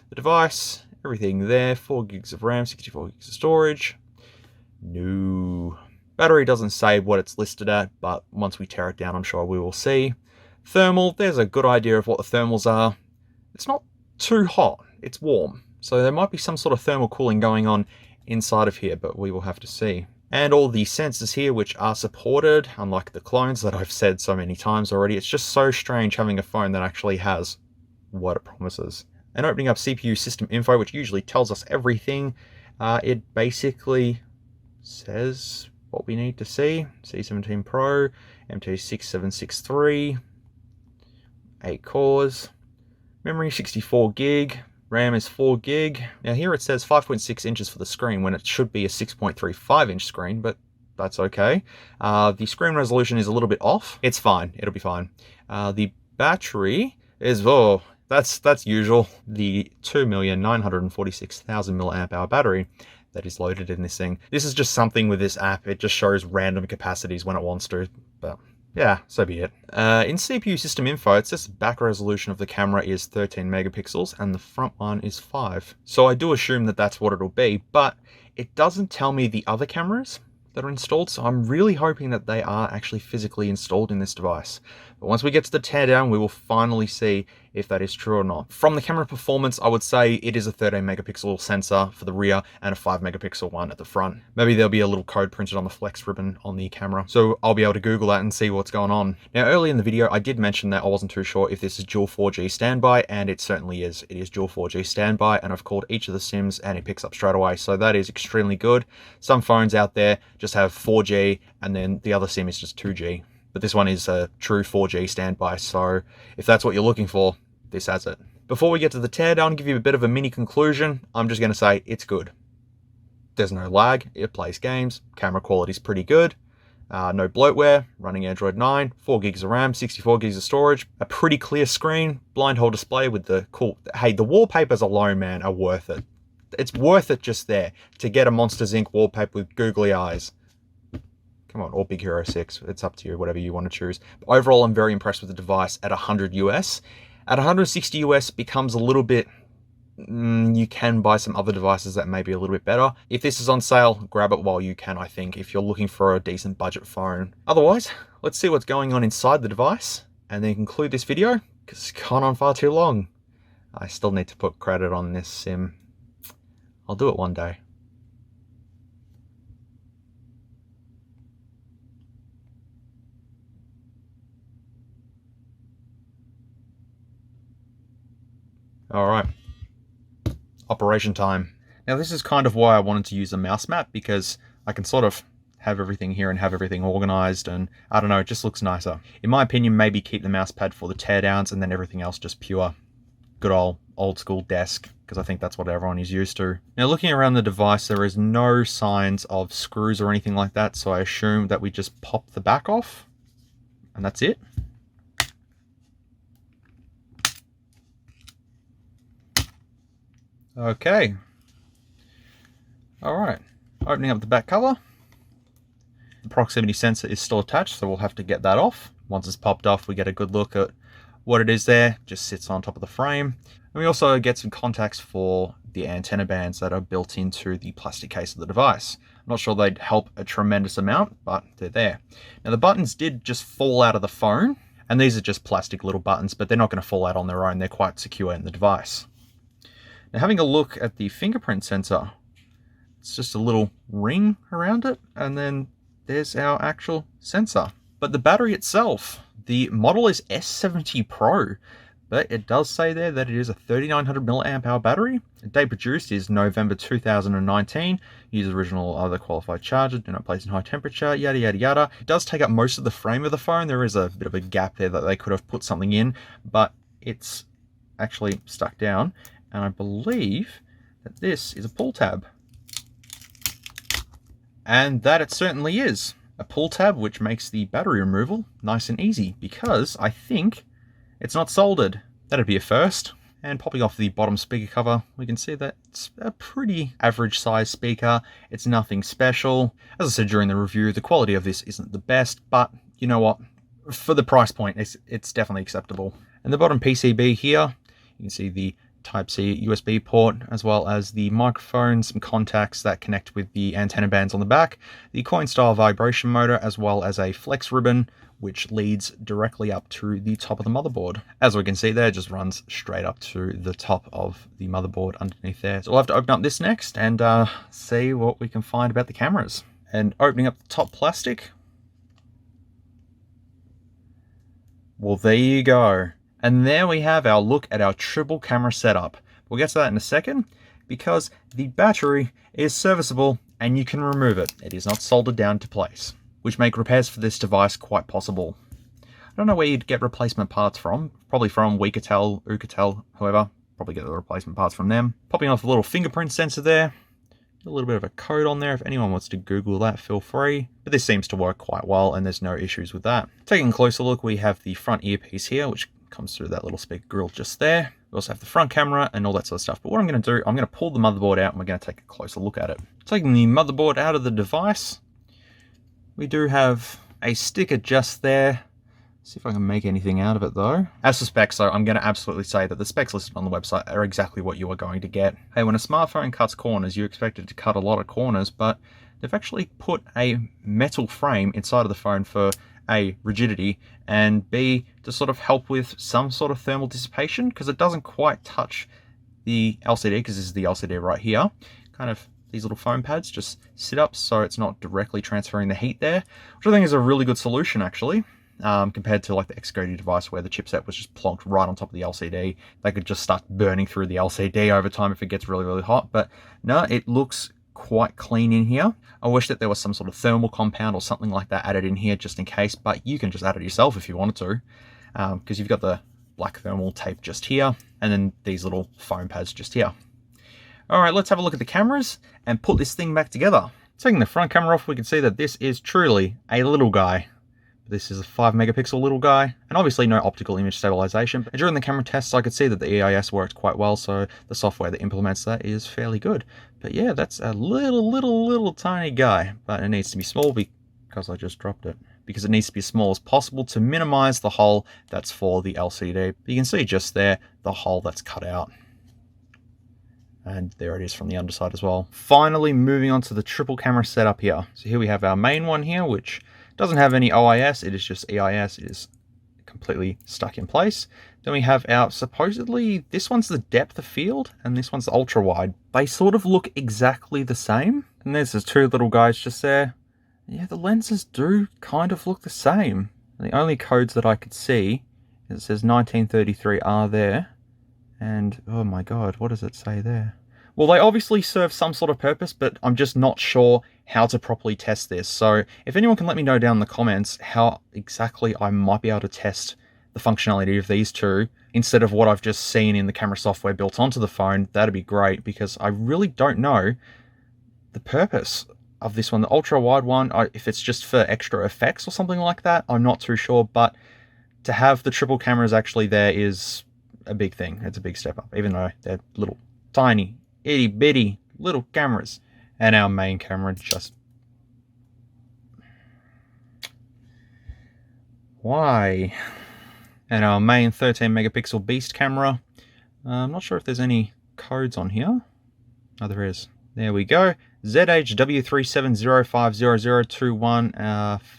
The device, everything there, 4 gigs of RAM, 64 gigs of storage. No. Battery doesn't say what it's listed at, but once we tear it down, I'm sure we will see. Thermal, there's a good idea of what the thermals are. It's not too hot, it's warm. So there might be some sort of thermal cooling going on inside of here, but we will have to see. And all the sensors here, which are supported, unlike the clones that I've said so many times already. It's just so strange having a phone that actually has what it promises. And opening up CPU system info, which usually tells us everything, it basically says what we need to see. C17 Pro, MT6763, 8 cores, memory 64 gig, RAM is 4 gig. Now here it says 5.6 inches for the screen when it should be a 6.35 inch screen, but that's okay. The screen resolution is a little bit off. It's fine, it'll be fine. The battery is, oh, that's usual. The 2,946,000 milliamp hour battery that is loaded in this thing. This is just something with this app. It just shows random capacities when it wants to, but yeah, so be it. In CPU system info, it says the back resolution of the camera is 13 megapixels and the front one is 5. So I do assume that that's what it'll be, but it doesn't tell me the other cameras that are installed, so I'm really hoping that they are actually physically installed in this device. But once we get to the teardown, we will finally see if that is true or not. From the camera performance, I would say it is a 13 megapixel sensor for the rear and a 5 megapixel one at the front. Maybe there'll be a little code printed on the flex ribbon on the camera, so I'll be able to Google that and see what's going on. Now, early in the video, I did mention that I wasn't too sure if this is dual 4G standby, and it certainly is. It is dual 4G standby, and I've called each of the SIMs and it picks up straight away, so that is extremely good. Some phones out there just have 4G and then the other SIM is just 2G. But this one is a true 4G standby, so if that's what you're looking for, this has it. Before we get to the teardown, give you a bit of a mini conclusion, I'm just going to say it's good. There's no lag, it plays games, camera quality is pretty good, no bloatware, running Android 9, 4 gigs of RAM, 64 gigs of storage, a pretty clear screen, blind hole display with the cool, hey, the wallpapers alone, man, are worth it. It's worth it just there to get a Monsters Inc. wallpaper with googly eyes. Come on, or Big Hero 6, it's up to you, whatever you want to choose. But overall, I'm very impressed with the device at 100 US. At 160 US becomes a little bit, you can buy some other devices that may be a little bit better. If this is on sale, grab it while you can, I think, if you're looking for a decent budget phone. Otherwise, let's see what's going on inside the device and then conclude this video, because it's gone on far too long. I still need to put credit on this SIM. I'll do it one day. All right, operation time. Now this is kind of why I wanted to use a mouse map, because I can sort of have everything here and have everything organized, and I don't know, it just looks nicer. In my opinion, maybe keep the mouse pad for the teardowns and then everything else just pure, good old school desk, because I think that's what everyone is used to. Now looking around the device, there is no signs of screws or anything like that, so I assume that we just pop the back off and that's it. Okay. All right, opening up the back cover. The proximity sensor is still attached, so we'll have to get that off. Once it's popped off, we get a good look at what it is there. Just sits on top of the frame. And we also get some contacts for the antenna bands that are built into the plastic case of the device. I'm not sure they'd help a tremendous amount, but they're there. Now the buttons did just fall out of the phone, and these are just plastic little buttons, but they're not going to fall out on their own. They're quite secure in the device. Now having a look at the fingerprint sensor, it's just a little ring around it, and then there's our actual sensor. But the battery itself, the model is S17 Pro, but it does say there that it is a 3900 milliamp hour battery. The date produced is November 2019. Use original other qualified charger, do not place in high temperature, yada yada yada. It does take up most of the frame of the phone. There is a bit of a gap there that they could have put something in, but it's actually stuck down. And I believe that this is a pull tab. And that it certainly is. a pull tab, which makes the battery removal nice and easy, because I think it's not soldered. That'd be a first. And popping off the bottom speaker cover, we can see that it's a pretty average size speaker. It's nothing special. As I said during the review, the quality of this isn't the best, but you know what? For the price point, it's definitely acceptable. And the bottom PCB here, you can see the Type-C USB port, as well as the microphone, some contacts that connect with the antenna bands on the back, the coin-style vibration motor, as well as a flex ribbon, which leads directly up to the top of the motherboard. As we can see there, it just runs straight up to the top of the motherboard underneath there. So we'll have to open up this next and see what we can find about the cameras. And opening up the top plastic, well, there you go. And there we have our look at our triple camera setup. We'll get to that in a second, because the battery is serviceable and you can remove it. It is not soldered down to place, which make repairs for this device quite possible. I don't know where you'd get replacement parts from. Probably from OUKITEL, whoever. Probably get the replacement parts from them. Popping off a little fingerprint sensor there. A little bit of a code on there. If anyone wants to Google that, feel free. But this seems to work quite well and there's no issues with that. Taking a closer look, we have the front earpiece here, which comes through that little speaker grill just there. We also have the front camera and all that sort of stuff. But what I'm going to do, I'm going to pull the motherboard out and we're going to take a closer look at it. Taking the motherboard out of the device, we do have a sticker just there. See if I can make anything out of it though. As for specs though, I'm going to absolutely say that the specs listed on the website are exactly what you are going to get. Hey, when a smartphone cuts corners, you expect it to cut a lot of corners, but they've actually put a metal frame inside of the phone for A, rigidity, and B, to sort of help with some sort of thermal dissipation, because it doesn't quite touch the LCD, because this is the LCD right here. Kind of these little foam pads just sit up so it's not directly transferring the heat there, which I think is a really good solution actually, compared to like the Xcode device where the chipset was just plonked right on top of the LCD. They could just start burning through the LCD over time if it gets really, really hot. But no, it looks quite clean in here. I wish that there was some sort of thermal compound or something like that added in here just in case, but you can just add it yourself if you wanted to, because you've got the black thermal tape just here and then these little foam pads just here. All right, let's have a look at the cameras and put this thing back together. Taking the front camera off, we can see that this is truly a little guy. This is a 5 megapixel little guy, and obviously no optical image stabilization. But during the camera tests, I could see that the EIS worked quite well, so the software that implements that is fairly good. But yeah, that's a little tiny guy, but it needs to be small because I just dropped it. Because it needs to be as small as possible to minimize the hole that's for the LCD. But you can see just there, the hole that's cut out. And there it is from the underside as well. Finally, moving on to the triple camera setup here. So here we have our main one here, which doesn't have any OIS, it is just EIS, it is completely stuck in place. Then we have our, supposedly, this one's the depth of field, and this one's the ultra wide. They sort of look exactly the same. And there's the two little guys just there. Yeah, the lenses do kind of look the same. The only codes that I could see, is it says 1933R there. And, oh my god, what does it say there? Well, they obviously serve some sort of purpose, but I'm just not sure how to properly test this. So if anyone can let me know down in the comments how exactly I might be able to test the functionality of these two instead of what I've just seen in the camera software built onto the phone, that'd be great, because I really don't know the purpose of this one. The ultra wide one, if it's just for extra effects or something like that, I'm not too sure, but to have the triple cameras actually there is a big thing. It's a big step up, even though they're little tiny itty bitty little cameras. And our main camera just... Why? And our main 13 megapixel beast camera. I'm not sure if there's any codes on here. Oh, there is. There we go. ZHW370500021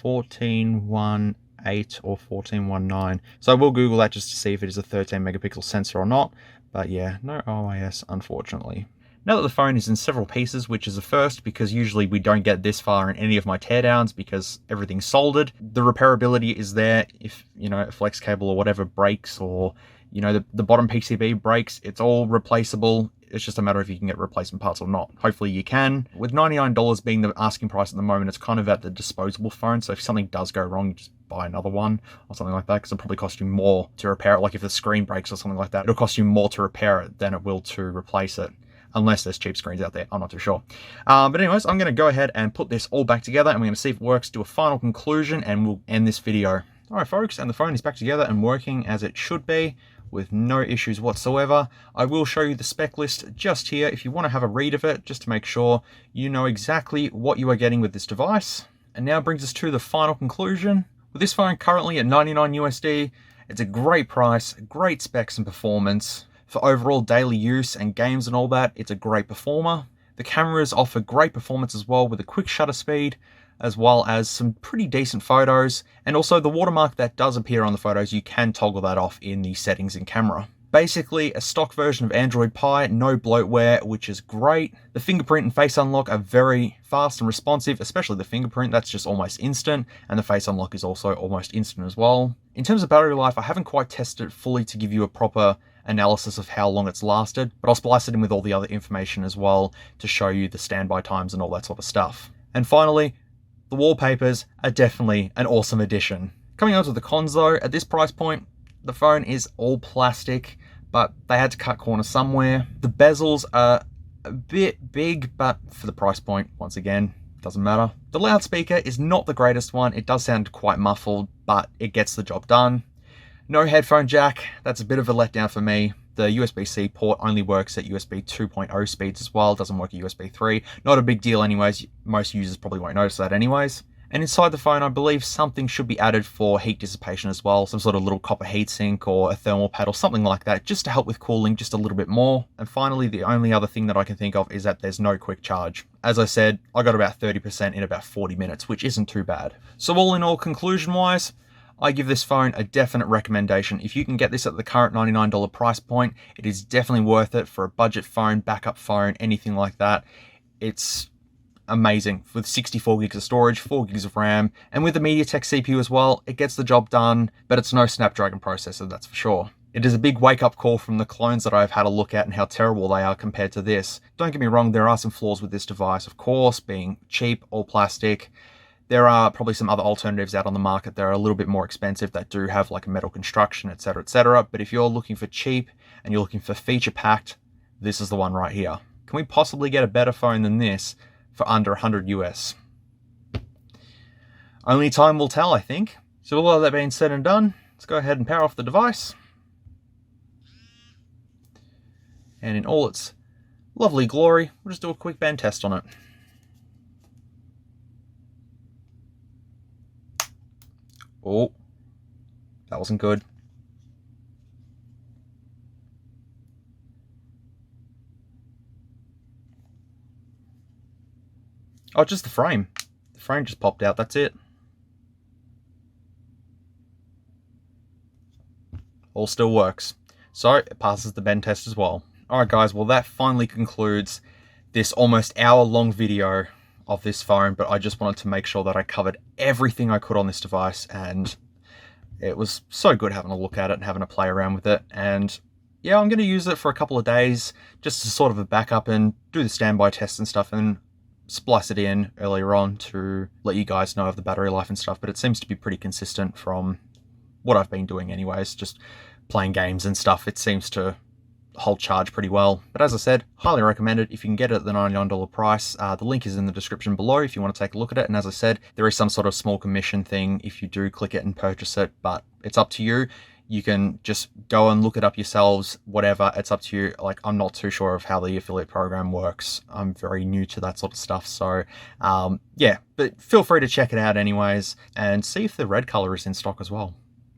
1418 or 1419. So I will Google that just to see if it is a 13 megapixel sensor or not. But yeah, no OIS, unfortunately. Now that the phone is in several pieces, which is a first because usually we don't get this far in any of my teardowns because everything's soldered. The repairability is there if, you know, a flex cable or whatever breaks, or, you know, the bottom PCB breaks, it's all replaceable. It's just a matter of if you can get replacement parts or not. Hopefully you can. With $99 being the asking price at the moment, it's kind of at the disposable phone. So if something does go wrong, you just buy another one or something like that, because it'll probably cost you more to repair it. Like if the screen breaks or something like that, it'll cost you more to repair it than it will to replace it. unless there's cheap screens out there. I'm not too sure. But anyways, I'm going to go ahead and put this all back together, and we're going to see if it works, do a final conclusion, and we'll end this video. All right, folks, and the phone is back together and working as it should be with no issues whatsoever. I will show you the spec list just here if you want to have a read of it, just to make sure you know exactly what you are getting with this device. And now brings us to the final conclusion. With this phone currently at 99 USD, it's a great price, great specs and performance. For overall daily use and games and all that, it's a great performer. The cameras offer great performance as well with a quick shutter speed, as well as some pretty decent photos. And also the watermark that does appear on the photos, you can toggle that off in the settings in camera. Basically a stock version of Android Pie, no bloatware, which is great. The fingerprint and face unlock are very fast and responsive, especially the fingerprint, that's just almost instant, and the face unlock is also almost instant as well. In terms of battery life, I haven't quite tested it fully to give you a proper analysis of how long it's lasted, but I'll splice it in with all the other information as well to show you the standby times and all that sort of stuff. And finally, the wallpapers are definitely an awesome addition. Coming on to the cons though, at this price point, the phone is all plastic, but they had to cut corners somewhere. The bezels are a bit big, but for the price point, once again, doesn't matter. The loudspeaker is not the greatest one. It does sound quite muffled, but it gets the job done. No headphone jack, that's a bit of a letdown for me. The USB-C port only works at USB 2.0 speeds as well, doesn't work at USB 3. Not a big deal anyways, most users probably won't notice that anyways. And inside the phone, I believe something should be added for heat dissipation as well, some sort of little copper heatsink or a thermal pad or something like that, just to help with cooling just a little bit more. And finally, the only other thing that I can think of is that there's no quick charge. As I said, I got about 30% in about 40 minutes, which isn't too bad. So all in all, conclusion-wise, I give this phone a definite recommendation. If you can get this at the current $99 price point, it is definitely worth it for a budget phone, backup phone, anything like that. It's amazing with 64 gigs of storage, 4 gigs of RAM, and with the MediaTek CPU as well, it gets the job done, but it's no Snapdragon processor, that's for sure. It is a big wake-up call from the clones that I've had a look at and how terrible they are compared to this. Don't get me wrong, there are some flaws with this device, of course, being cheap, all plastic. There are probably some other alternatives out on the market that are a little bit more expensive that do have like a metal construction, etc. But if you're looking for cheap and you're looking for feature-packed, this is the one right here. Can we possibly get a better phone than this for under 100 US? Only time will tell, I think. So with all that being said and done, let's go ahead and power off the device. And in all its lovely glory, we'll just do a quick band test on it. Oh, that wasn't good. Oh, just the frame. The frame just popped out, that's it. All still works. So, it passes the bend test as well. Alright guys, well that finally concludes this almost hour-long video of this phone, but I just wanted to make sure that I covered everything I could on this device, and it was so good having a look at it and having a play around with it. And yeah, I'm going to use it for a couple of days just as sort of a backup and do the standby tests and stuff, and splice it in earlier on to let you guys know of the battery life and stuff. But it seems to be pretty consistent from what I've been doing anyways, just playing games and stuff. It seems to hold charge pretty well. But as I said, highly recommend it if you can get it at the $99 price. The link is in the description below if you want to take a look at it. And as I said, there is some sort of small commission thing if you do click it and purchase it, but it's up to you. You can just go and look it up yourselves, whatever, it's up to you. Like, I'm not too sure of how the affiliate program works. I'm very new to that sort of stuff. So yeah, but feel free to check it out anyways, and see if the red color is in stock as well,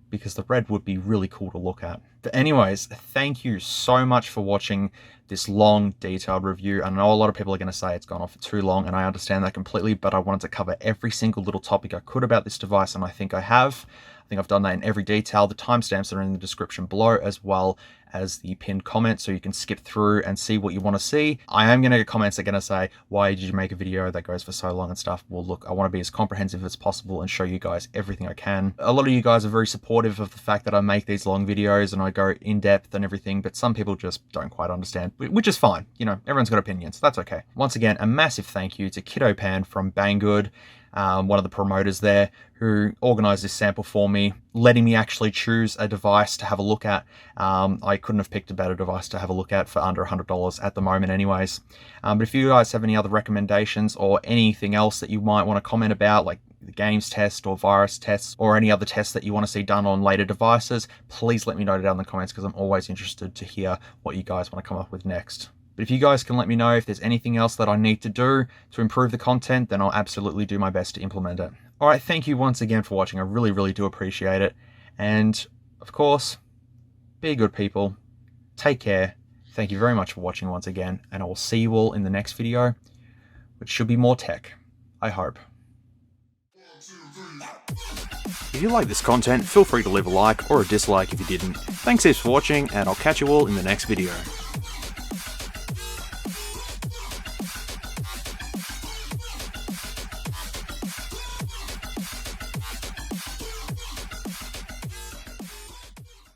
because the red would be really cool to look at. But anyways, thank you so much for watching this long, detailed review. I know a lot of people are going to say it's gone on for too long, and I understand that completely, but I wanted to cover every single little topic I could about this device, and I think I have. I think I've done that in every detail. The timestamps are in the description below, as well as the pinned comment, so you can skip through and see what you want to see. I am going to get comments that are going to say, why did you make a video that goes for so long and stuff? Well, look, I want to be as comprehensive as possible and show you guys everything I can. A lot of you guys are very supportive of the fact that I make these long videos and I go in depth and everything, but some people just don't quite understand, which is fine. You know, everyone's got opinions. That's okay. Once again, a massive thank you to Kiddo Pan from Banggood. one of the promoters there, who organized this sample for me, letting me actually choose a device to have a look at. I couldn't have picked a better device to have a look at for under $100 at the moment anyways. But if you guys have any other recommendations or anything else that you might want to comment about, like the games test or virus tests or any other tests that you want to see done on later devices, please let me know down in the comments, because I'm always interested to hear what you guys want to come up with next. But if you guys can let me know if there's anything else that I need to do to improve the content, then I'll absolutely do my best to implement it. All right, thank you once again for watching. I really, really do appreciate it. And of course, be good people. Take care. Thank you very much for watching once again, and I will see you all in the next video, which should be more tech, I hope. If you like this content, feel free to leave a like or a dislike if you didn't. Thanks heaps for watching, and I'll catch you all in the next video.